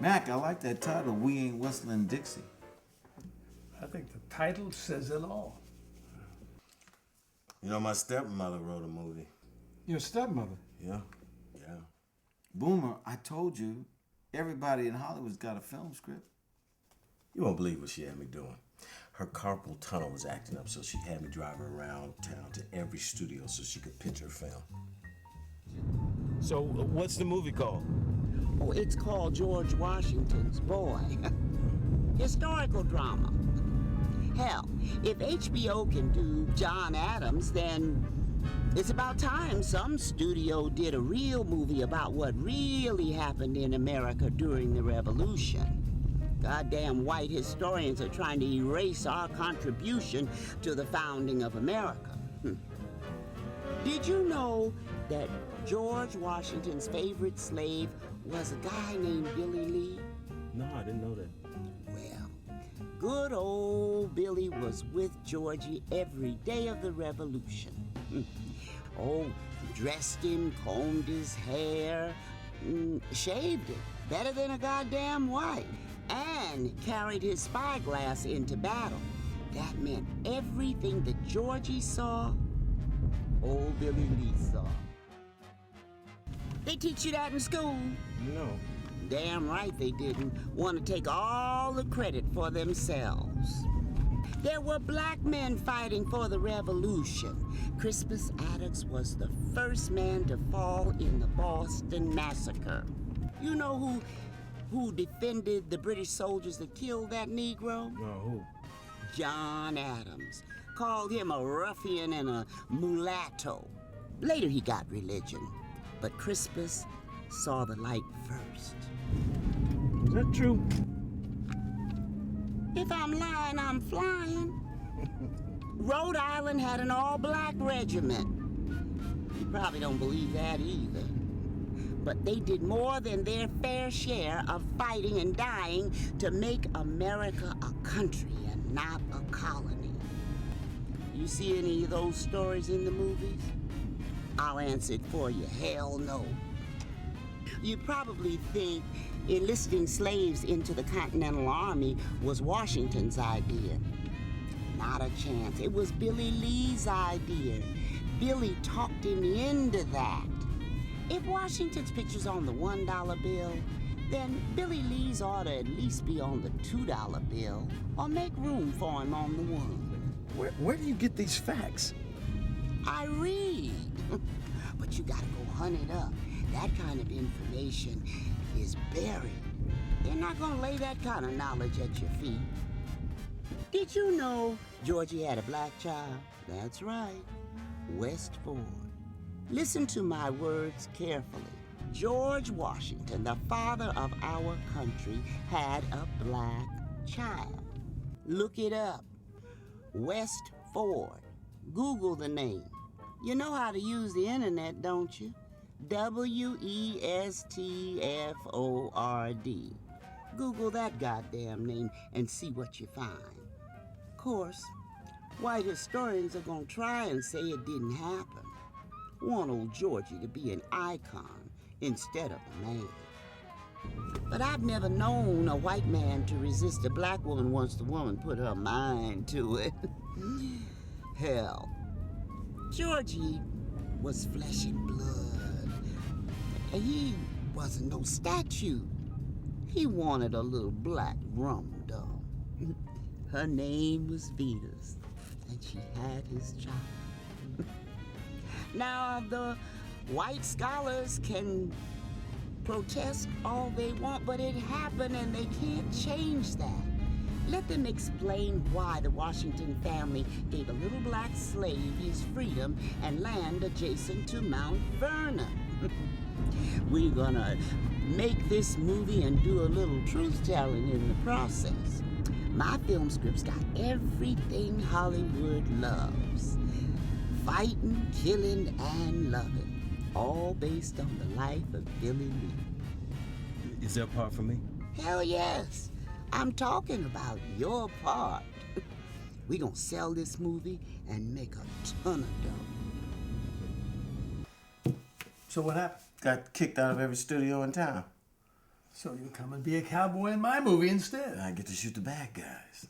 Mac, I like that title, We Ain't Whistling Dixie. I think the title says it all. You know, my stepmother wrote a movie. Your stepmother? Yeah. Boomer, I told you, everybody in Hollywood's got a film script. You won't believe what she had me doing. Her carpal tunnel was acting up, so she had me drive her around town to every studio so she could pitch her film. So, what's the movie called? Oh, it's called George Washington's Boy. Historical drama. Hell, if HBO can do John Adams, then it's about time some studio did a real movie about what really happened in America during the Revolution. Goddamn white historians are trying to erase our contribution to the founding of America. Did you know that George Washington's favorite slave was a guy named Billy Lee? No, I didn't know that. Well, good old Billy was with Georgie every day of the Revolution. Oh, dressed him, combed his hair, shaved it, better than a goddamn wife, and carried his spyglass into battle. That meant everything that Georgie saw, old Billy Lee saw. They teach you that in school? No. Damn right they didn't want to take all the credit for themselves. There were black men fighting for the Revolution. Crispus Attucks was the first man to fall in the Boston Massacre. You know who defended the British soldiers that killed that Negro? No, who? John Adams. Called him a ruffian and a mulatto. Later he got religion, but Crispus saw the light first. Is that true? If I'm lying, I'm flying. Rhode Island had an all-black regiment. You probably don't believe that either. But they did more than their fair share of fighting and dying to make America a country and not a colony. You see any of those stories in the movies? I'll answer it for you. Hell no. You probably think enlisting slaves into the Continental Army was Washington's idea. Not a chance. It was Billy Lee's idea. Billy talked him into that. If Washington's picture's on the $1 bill, then Billy Lee's ought to at least be on the $2 bill, or make room for him on the one. Where do you get these facts? I read. But you gotta go hunt it up. That kind of information is buried. They're not gonna lay that kind of knowledge at your feet. Did you know Georgie had a black child? That's right, West Ford. Listen to my words carefully. George Washington, the father of our country, had a black child. Look it up. West Ford. Google the name. You know how to use the internet, don't you? Westford. Google that goddamn name and see what you find. Of course, white historians are gonna try and say it didn't happen. Want old Georgie to be an icon instead of a man. But I've never known a white man to resist a black woman once the woman put her mind to it. Hell, Georgie was flesh and blood. He wasn't no statue. He wanted a little black rum doll. Her name was Venus, and she had his child. Now, the white scholars can protest all they want, but it happened and they can't change that. Let them explain why the Washington family gave a little black slave his freedom and land adjacent to Mount Vernon. We're gonna make this movie and do a little truth-telling in the process. My film script's got everything Hollywood loves. Fighting, killing, and loving. All based on the life of Billy Lee. Is there a part for me? Hell yes. I'm talking about your part. We gonna sell this movie and make a ton of dough. So what happened? Got kicked out of every studio in town. So you come and be a cowboy in my movie instead. I get to shoot the bad guys.